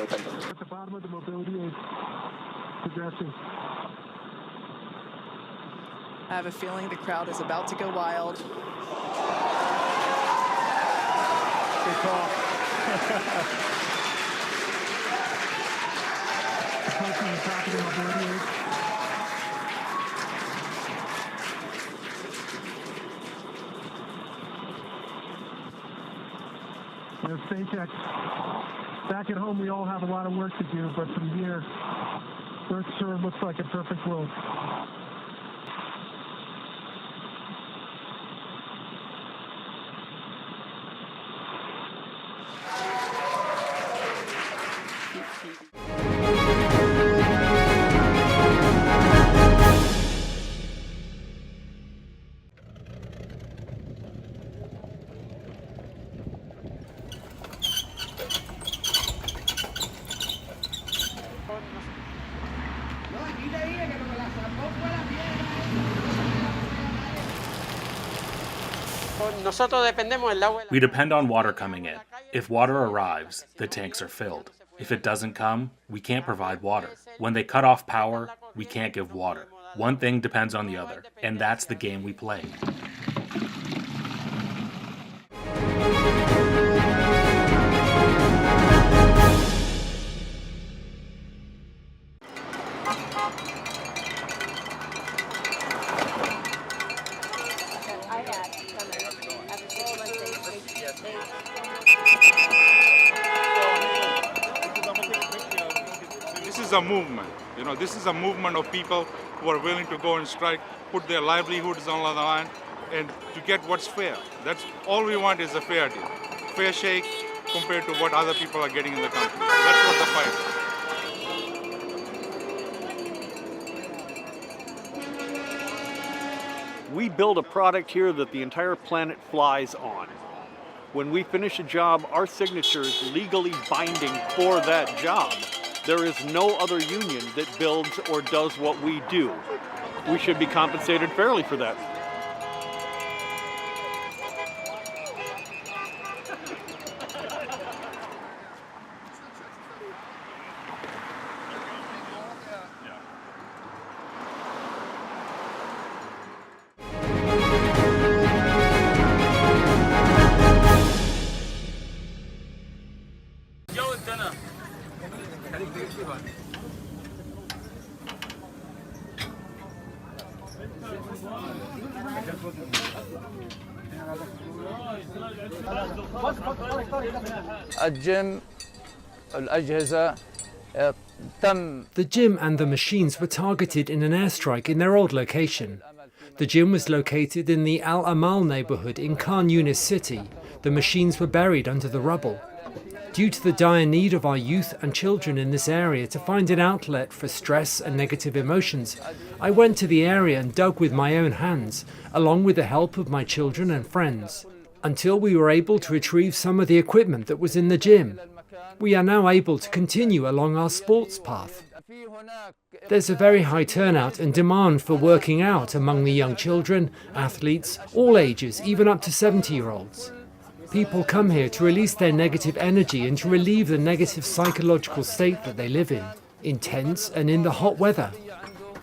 open. At the bottom of the mobility is progressing. I have a feeling the crowd is about to go wild. Good call. Approaching the top of the mobility is. SpaceX. Back at home, we all have a lot of work to do, but from here, Earth sure looks like a perfect world. We depend on water coming in. If water arrives, the tanks are filled. If it doesn't come, we can't provide water. When they cut off power, we can't give water. One thing depends on the other, and that's the game we play. This is a movement. This is a movement of people who are willing to go and strike, put their livelihoods on the line, and to get what's fair. That's all we want, is a fair deal. Fair shake compared to what other people are getting in the country. That's what the fight is. We build a product here that the entire planet flies on. When we finish a job, our signature is legally binding for that job. There is no other union that builds or does what we do. We should be compensated fairly for that. The gym and the machines were targeted in an airstrike in their old location. The gym was located in the Al Amal neighborhood in Khan Yunis city. The machines were buried under the rubble. Due to the dire need of our youth and children in this area to find an outlet for stress and negative emotions, I went to the area and dug with my own hands, along with the help of my children and friends, until we were able to retrieve some of the equipment that was in the gym. We are now able to continue along our sports path. There's a very high turnout and demand for working out among the young children, athletes, all ages, even up to 70-year-olds. People come here to release their negative energy and to relieve the negative psychological state that they live in tense and in the hot weather.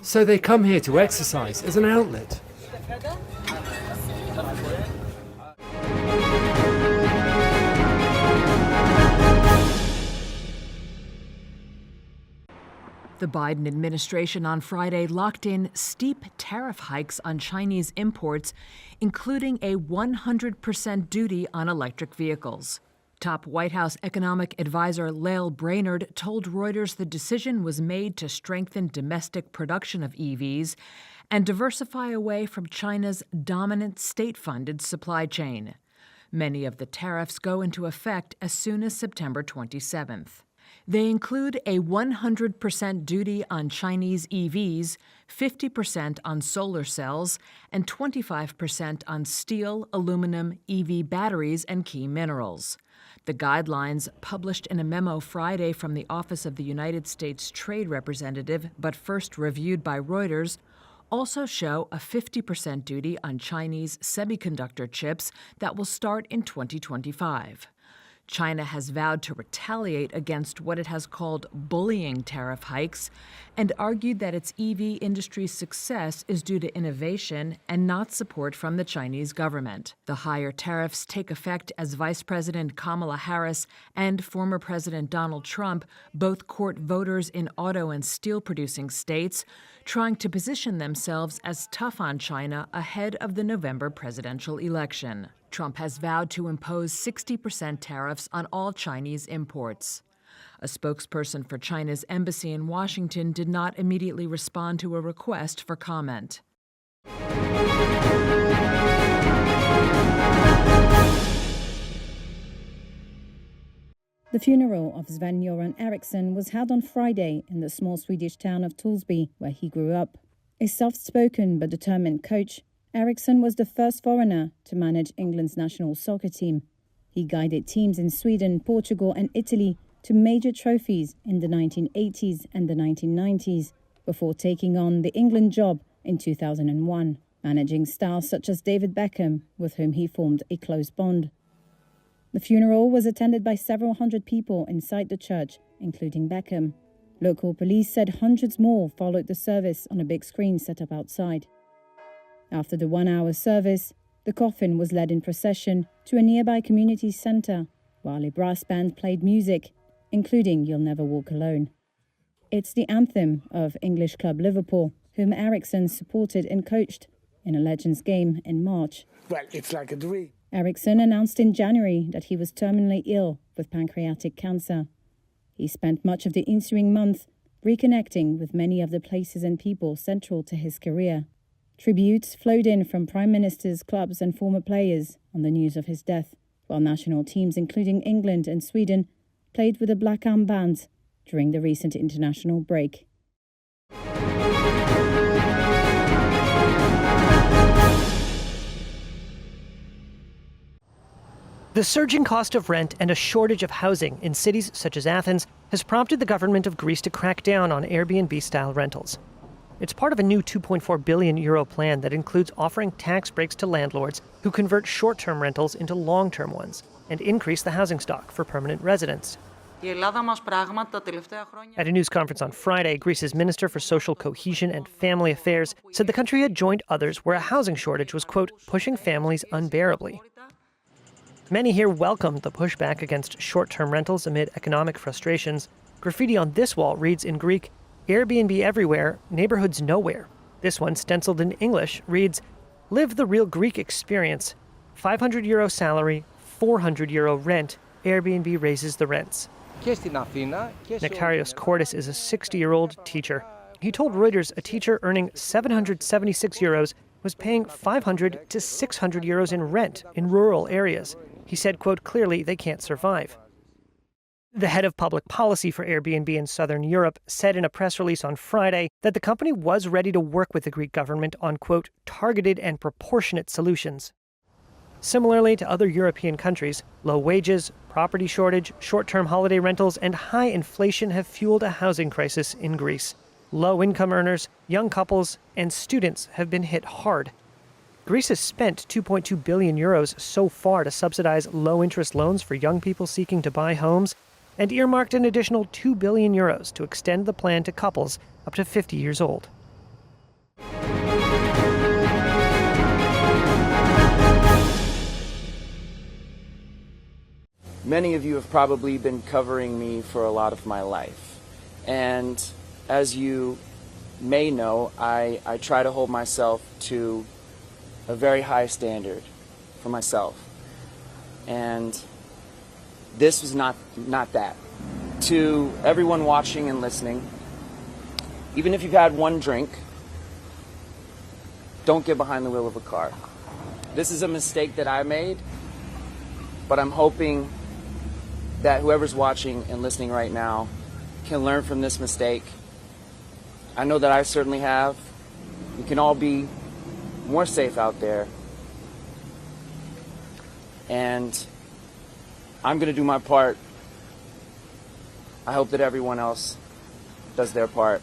So they come here to exercise as an outlet. The Biden administration on Friday locked in steep tariff hikes on Chinese imports, including a 100% duty on electric vehicles. Top White House economic advisor Lael Brainard told Reuters the decision was made to strengthen domestic production of EVs and diversify away from China's dominant state-funded supply chain. Many of the tariffs go into effect as soon as September 27th. They include a 100% duty on Chinese EVs, 50% on solar cells, and 25% on steel, aluminum, EV batteries, and key minerals. The guidelines, published in a memo Friday from the Office of the United States Trade Representative, but first reviewed by Reuters, also show a 50% duty on Chinese semiconductor chips that will start in 2025. China has vowed to retaliate against what it has called bullying tariff hikes and argued that its EV industry's success is due to innovation and not support from the Chinese government. The higher tariffs take effect as Vice President Kamala Harris and former President Donald Trump both court voters in auto and steel-producing states, trying to position themselves as tough on China ahead of the November presidential election. Trump has vowed to impose 60% tariffs on all Chinese imports. A spokesperson for China's embassy in Washington did not immediately respond to a request for comment. The funeral of Sven-Göran Eriksson was held on Friday in the small Swedish town of Toolsby, where he grew up. A soft-spoken but determined coach, Eriksson was the first foreigner to manage England's national soccer team. He guided teams in Sweden, Portugal and Italy to major trophies in the 1980s and the 1990s, before taking on the England job in 2001, managing stars such as David Beckham, with whom he formed a close bond. The funeral was attended by several hundred people inside the church, including Beckham. Local police said hundreds more followed the service on a big screen set up outside. After the 1-hour service, the coffin was led in procession to a nearby community centre, while a brass band played music, including You'll Never Walk Alone. It's the anthem of English club Liverpool, whom Eriksson supported and coached in a Legends game in March. Well, it's like a dream. Eriksson announced in January that he was terminally ill with pancreatic cancer. He spent much of the ensuing month reconnecting with many of the places and people central to his career. Tributes flowed in from prime ministers, clubs and former players on the news of his death, while national teams including England and Sweden played with a black armband during the recent international break. The surging cost of rent and a shortage of housing in cities such as Athens has prompted the government of Greece to crack down on Airbnb-style rentals. It's part of a new €2.4 billion plan that includes offering tax breaks to landlords who convert short-term rentals into long-term ones and increase the housing stock for permanent residents. At a news conference on Friday, Greece's Minister for Social Cohesion and Family Affairs said the country had joined others where a housing shortage was, quote, pushing families unbearably. Many here welcomed the pushback against short-term rentals amid economic frustrations. Graffiti on this wall reads in Greek, Airbnb everywhere, neighborhoods nowhere. This one, stenciled in English, reads, live the real Greek experience. €500 salary, €400 rent. Airbnb raises the rents. Nectarios Cordis is a 60-year-old teacher. He told Reuters a teacher earning €776 was paying €500 to €600 in rent in rural areas. He said, quote, clearly they can't survive. The head of public policy for Airbnb in Southern Europe said in a press release on Friday that the company was ready to work with the Greek government on, quote, targeted and proportionate solutions. Similarly to other European countries, low wages, property shortage, short-term holiday rentals, and high inflation have fueled a housing crisis in Greece. Low-income earners, young couples, and students have been hit hard. Greece has spent €2.2 billion so far to subsidize low-interest loans for young people seeking to buy homes, and earmarked an additional €2 billion to extend the plan to couples up to 50 years old. Many of you have probably been covering me for a lot of my life. And as you may know, I try to hold myself to a very high standard for myself. And this was not that. To everyone watching and listening, even if you've had one drink, don't get behind the wheel of a car. This is a mistake that I made, but I'm hoping that whoever's watching and listening right now can learn from this mistake. I know that I certainly have. We can all be more safe out there. And I'm going to do my part. I hope that everyone else does their part.